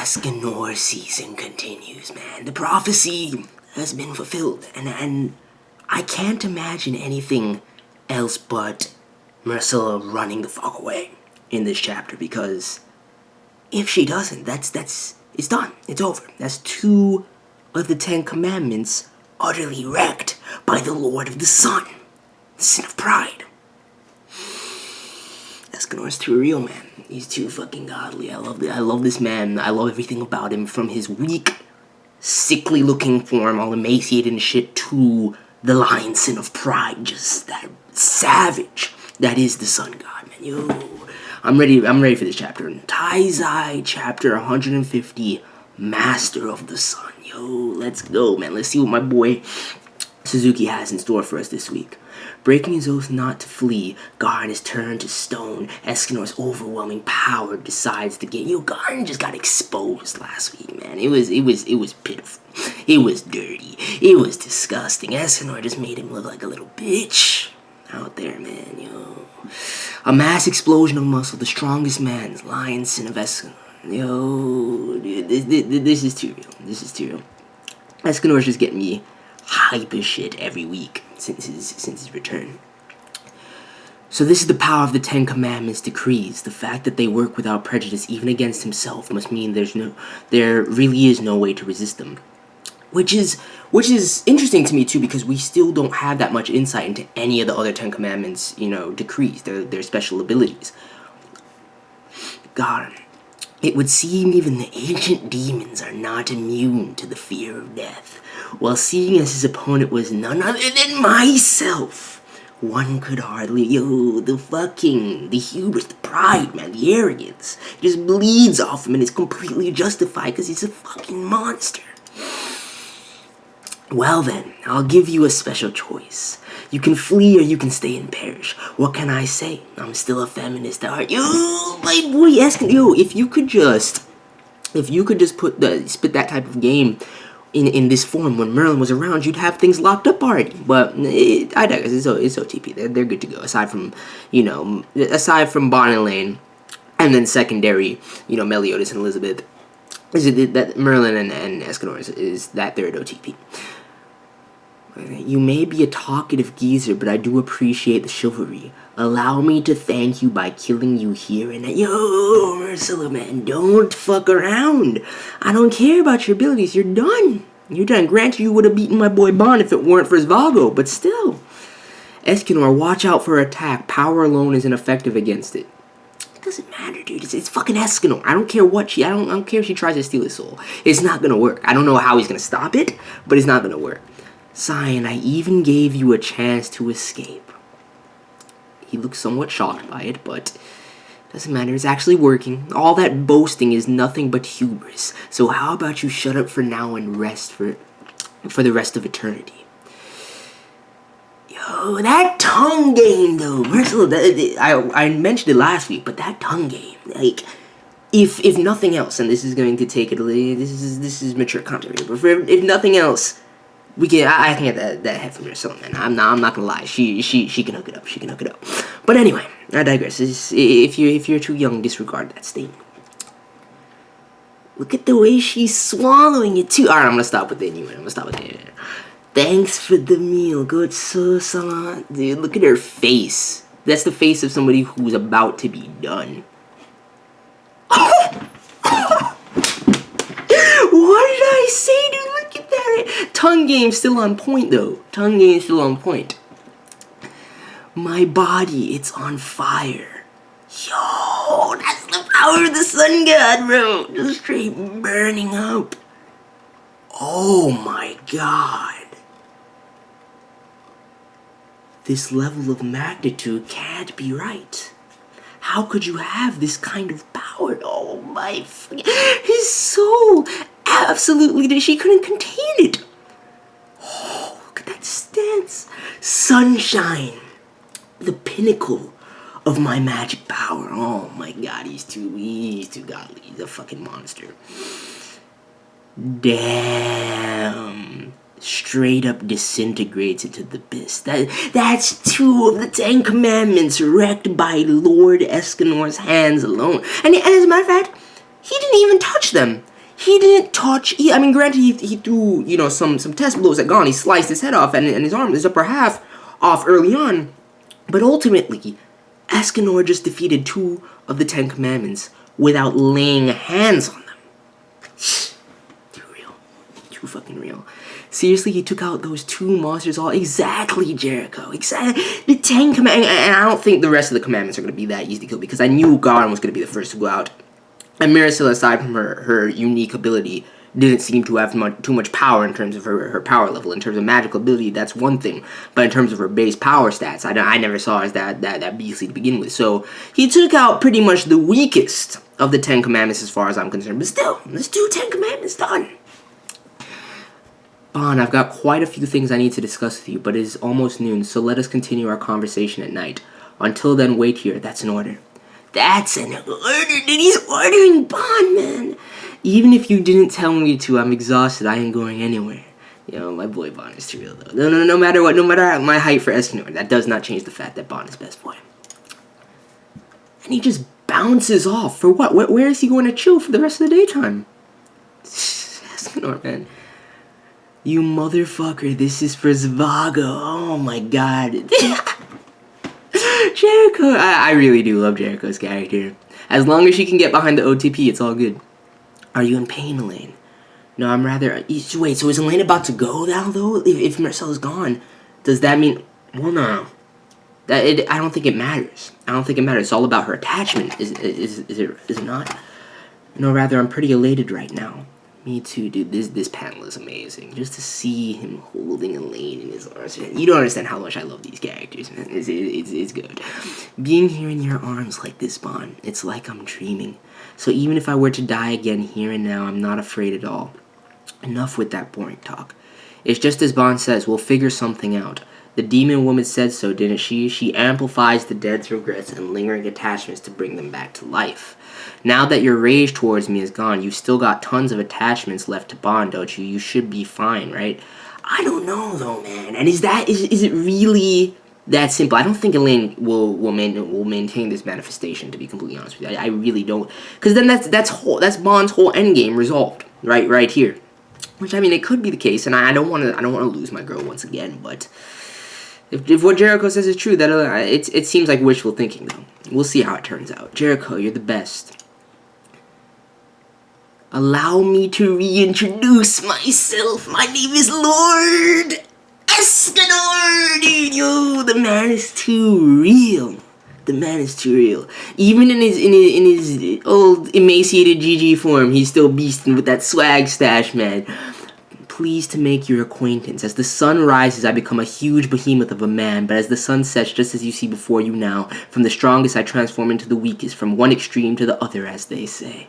Escanor season continues, man. The prophecy has been fulfilled, and I can't imagine anything else but MERASCYLLA running the fuck away in this chapter, because if she doesn't, it's done. It's over. That's 2 of the 10 commandments utterly wrecked by the Lord of the Sun, the sin of pride. Escanor's too real, man. He's too fucking godly. I love this man. I love everything about him, from his weak, sickly looking form, all emaciated and shit, to the lion sin of pride, just that savage that is the sun god, man. Yo, I'm ready for this chapter. Taizai chapter 150, Master of the Sun. Yo, let's go, man. Let's see what my boy Suzuki has in store for us this week. Breaking his oath not to flee, Galand is turned to stone. Escanor's overwhelming power decides to get. Yo, Galand just got exposed last week, man. It was pitiful. It was dirty. It was disgusting. Escanor just made him look like a little bitch out there, man. Yo, a mass explosion of muscle. The strongest man's lion sin of Escanor. Yo, dude, this is too real. This is too real. Escanor's just getting me hype as shit every week since his return. So this is the power of the 10 Commandments decrees. The fact that they work without prejudice, even against himself, must mean there really is no way to resist them. Which is interesting to me too, because we still don't have that much insight into any of the other 10 Commandments, decrees, their special abilities. God, it would seem even the ancient demons are not immune to the fear of death. While seeing as his opponent was none other than myself, one could hardly, the hubris, the pride, man, the arrogance, it just bleeds off him and is completely justified because he's a fucking monster. Well then, I'll give you a special choice. You can flee or you can stay and perish. What can I say? I'm still a feminist, aren't you? My boy Escanor, if you could just spit that type of game in this form when Merlin was around, you'd have things locked up already. But I digress. It's OTP. They're good to go. Aside from Bon and Elaine, and then secondary, Meliodas and Elizabeth, is it that Merlin and Escanor is that third OTP. You may be a talkative geezer, but I do appreciate the chivalry. Allow me to thank you by killing you here and now. Yo, MERASCYLLA, man, don't fuck around. I don't care about your abilities. You're done. You're done. Granted, you would have beaten my boy Bon if it weren't for his Vago, but still. Escanor, watch out for attack. Power alone isn't effective against it. It doesn't matter, dude. It's fucking Escanor. I don't care what I don't care if she tries to steal his soul. It's not gonna work. I don't know how he's gonna stop it, but it's not gonna work. Cyan, I even gave you a chance to escape. He looks somewhat shocked by it, but doesn't matter. It's actually working. All that boasting is nothing but hubris. So how about you shut up for now and rest for the rest of eternity? Yo, that tongue game though, MERASCYLLA. I mentioned it last week, but that tongue game, like, if nothing else, and this is going to take it. This is mature content, but if nothing else, I can get that head from MERASCYLLA, man. I'm not gonna lie. She can hook it up. She can hook it up. But anyway, I digress. If you're too young, disregard that statement. Look at the way she's swallowing it too. Alright, I'm gonna stop with the innuendo. Thanks for the meal, good so dude. Look at her face. That's the face of somebody who's about to be done. What did I say, dude? Look at that. Tongue game still on point, though. Tongue game still on point. My body, it's on fire. Yo, that's the power of the sun god, bro. Just straight burning up. Oh my god. This level of magnitude can't be right. How could you have this kind of power? Oh my, his soul, absolutely, she couldn't contain it. Oh, look at that stance. Sunshine, the pinnacle of my magic power. Oh my god, he's too godly. He's a fucking monster. Damn. Straight up disintegrates into the abyss. That's 2 of the 10 Commandments wrecked by Lord Escanor's hands alone. And as a matter of fact, he didn't even touch them. he didn't touch. I mean, granted, he threw, you know, some test blows at Galand. He sliced his head off and his arm, his upper half off early on. But ultimately, Escanor just defeated 2 of the 10 commandments without laying hands on them. Too real. Too fucking real. Seriously, he took out those 2 monsters all. Exactly, Jericho. Exactly. The 10 commandments. And I don't think the rest of the commandments are going to be that easy to kill, because I knew Galand was going to be the first to go out. And MERASCYLLA, aside from her unique ability, didn't seem to have too much power in terms of her power level. In terms of magical ability, that's one thing. But in terms of her base power stats, I never saw her as that beastly to begin with. So he took out pretty much the weakest of the 10 commandments as far as I'm concerned. But still, let's do 10 commandments, done. Bon, I've got quite a few things I need to discuss with you, but it is almost noon, so let us continue our conversation at night. Until then, wait here. That's an order. That's an order. He's ordering Bon, man. Even if you didn't tell me to, I'm exhausted. I ain't going anywhere. You know, my boy Bon is too real, though. No matter what, no matter my height for Escanor, that does not change the fact that Bon is best boy. And he just bounces off. For what? Where is he going to chill for the rest of the daytime? Escanor, man. You motherfucker, this is for Zvago. Oh my god. Jericho. I really do love Jericho's character. As long as she can get behind the OTP, it's all good. Are you in pain, Elaine? No, I'm rather... Wait, so is Elaine about to go now, though? If Marcella's gone, does that mean... Well, no. I don't think it matters. I don't think it matters. It's all about her attachment. Is it not? No, rather, I'm pretty elated right now. Me too, dude. This panel is amazing. Just to see him holding Elaine in his arms. You don't understand how much I love these characters, man. It's good. Being here in your arms like this, Bon, it's like I'm dreaming. So even if I were to die again here and now, I'm not afraid at all. Enough with that boring talk. It's just as Bon says, we'll figure something out. The demon woman said so, didn't she? She amplifies the dead's regrets and lingering attachments to bring them back to life. Now that your rage towards me is gone, you've still got tons of attachments left to Bond, don't you? You should be fine, right? I don't know, though, man. And is it really that simple? I don't think Elaine will maintain this manifestation, to be completely honest with you. I really don't. Because then that's Bond's whole endgame resolved, right here. Which, I mean, it could be the case, and I don't want to lose my girl once again, but... If what Jericho says is true, that it seems like wishful thinking, though. We'll see how it turns out. Jericho, you're the best. Allow me to reintroduce myself. My name is Lord Escanor, dude. Yo, the man is too real. The man is too real. Even in his old emaciated GG form, he's still beasting with that swag stash, man. Pleased to make your acquaintance. As the sun rises, I become a huge behemoth of a man, but as the sun sets, just as you see before you now, from the strongest I transform into the weakest, from one extreme to the other, as they say.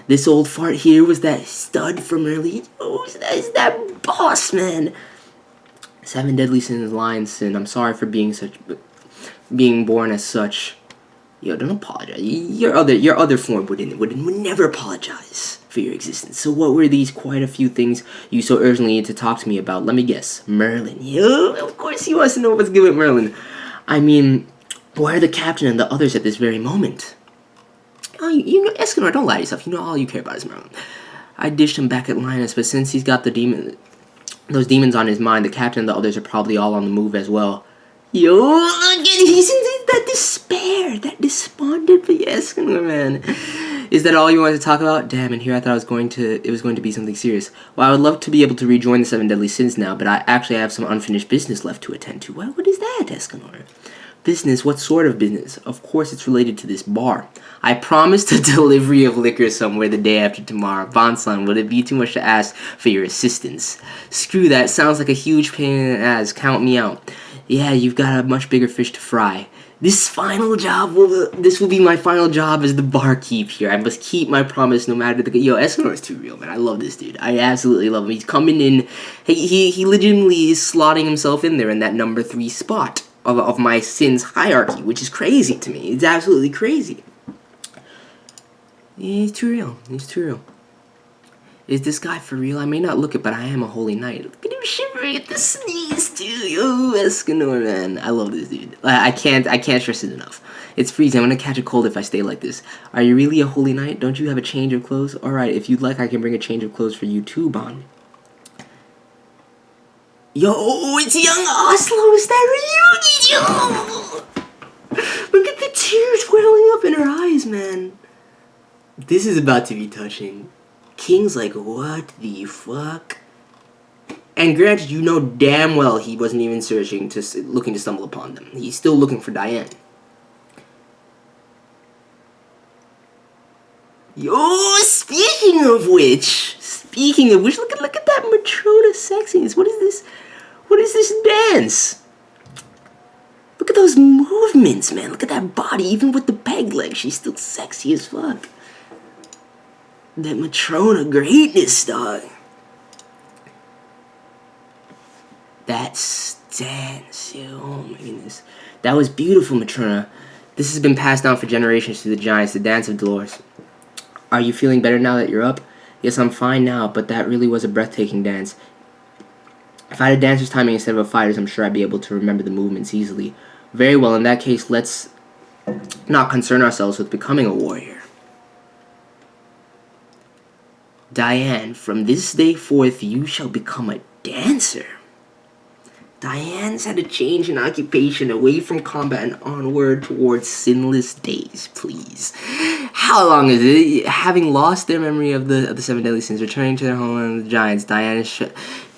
This old fart here was that stud from early. Oh, is that boss, man? 7 deadly sins, lion sin. I'm sorry for being born as such. Yo, don't apologize. Your other form would never apologize for your existence. So what were these quite a few things you so urgently need to talk to me about? Let me guess. Merlin. Yo, of course he wants to know what's good with Merlin. I mean, where are the captain and the others at this very moment? Oh, you know, Escanor, don't lie to yourself. You know all you care about is Merlin. I dished him back at Linus, but since he's got those demons on his mind, the captain and the others are probably all on the move as well. Yo, look at he's in that despair, that despondent for Escanor, man. Is that all you wanted to talk about? Damn, and here I thought it was going to be something serious. Well, I would love to be able to rejoin the 7 deadly sins now, but I actually have some unfinished business left to attend to. What is that, Escanor? Business? What sort of business? Of course it's related to this bar. I promised a delivery of liquor somewhere the day after tomorrow. Bonson, would it be too much to ask for your assistance? Screw that, sounds like a huge pain in the ass. Count me out. Yeah, you've got a much bigger fish to fry. This will be my final job as the barkeep here. I must keep my promise no matter the... Yo, Escanor is too real, man. I love this dude. I absolutely love him. He's coming in... He legitimately is slotting himself in there in that number 3 spot of my sins hierarchy, which is crazy to me. It's absolutely crazy. He's too real. He's too real. Is this guy for real? I may not look it, but I am a holy knight. Look at him shivering at the sneeze, too. Yo, Escanor, man. I love this dude. I can't stress it enough. It's freezing. I'm gonna catch a cold if I stay like this. Are you really a holy knight? Don't you have a change of clothes? Alright, if you'd like, I can bring a change of clothes for you too, Bon. Yo, it's young Oslo. Is that reunion? Yo! Look at the tears welling up in her eyes, man. This is about to be touching. King's like, what the fuck? And granted, you know damn well he wasn't even looking to stumble upon them. He's still looking for Diane. Yo, speaking of which, look at that Matrona sexiness. What is this? What is this dance? Look at those movements, man. Look at that body. Even with the peg leg, she's still sexy as fuck. That Matrona greatness, dog. That stance, yo. Oh my goodness. That was beautiful, Matrona. This has been passed down for generations through the giants, the dance of Dolores. Are you feeling better now that you're up? Yes, I'm fine now, but that really was a breathtaking dance. If I had a dancer's timing instead of a fighter's, I'm sure I'd be able to remember the movements easily. Very well, in that case, let's not concern ourselves with becoming a warrior. Diane, from this day forth, you shall become a dancer. Diane's had a change in occupation away from combat and onward towards sinless days, please. How long is it? Having lost their memory of the 7 deadly sins, returning to their homeland of the giants, Diane is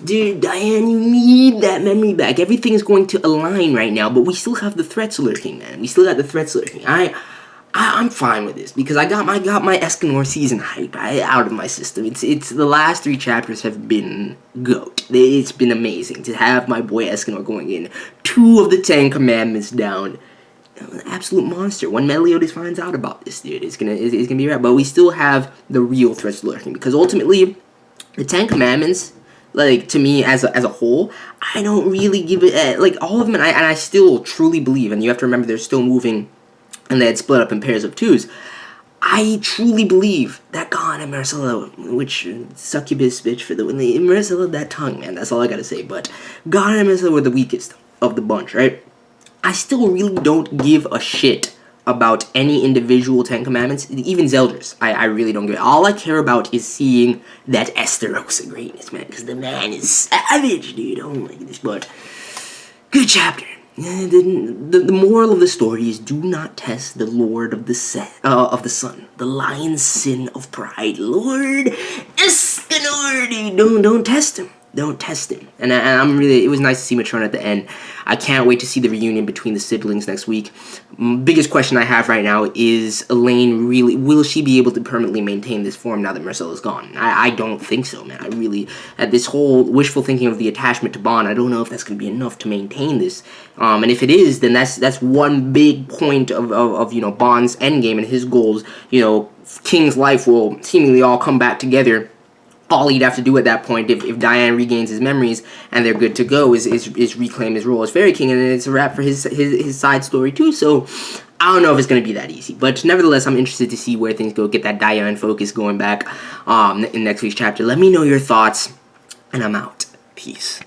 dude, Diane, you need that memory back. Everything is going to align right now, but we still have the threats lurking, man. We still got the threats lurking. I'm fine with this because I got my Escanor season hype out of my system. It's the last 3 chapters have been GOAT. It's been amazing to have my boy Escanor going in. 2 of the 10 commandments down. An absolute monster. When Meliodas finds out about this, dude, it's gonna be right. But we still have the real threats lurking because ultimately, the 10 commandments, like to me as a whole, I don't really give it like all of them, and I still truly believe. And you have to remember, they're still moving. And they had split up in pairs of 2s. I truly believe that Galand and MERASCYLLA, which succubus bitch for the win, MERASCYLLA, that tongue, man, that's all I gotta say. But Galand and MERASCYLLA were the weakest of the bunch, right? I still really don't give a shit about any individual 10 commandments, even Zeldris. I really don't give it. All I care about is seeing that Esterosa greatness, man, because the man is savage, dude. Oh my goodness, but good chapter. The moral of the story is do not test the Lord of the Sun, the lion's sin of pride, Lord Escanor, dude. Don't test him. Don't test him. And I'm really, it was nice to see Matrona at the end. I can't wait to see the reunion between the siblings next week. Biggest question I have right now is Elaine really, will she be able to permanently maintain this form now that MERASCYLLA's gone? I don't think so, man. I really, at this whole wishful thinking of the attachment to Bond, I don't know if that's going to be enough to maintain this. And if it is, then that's one big point of you know, Bond's endgame and his goals. You know, King's life will seemingly all come back together. All he'd have to do at that point, if Diane regains his memories and they're good to go, is reclaim his role as Fairy King, and it's a wrap for his side story too. So I don't know if it's going to be that easy, but nevertheless, I'm interested to see where things go. Get that Diane focus going back in next week's chapter. Let me know your thoughts, and I'm out. Peace.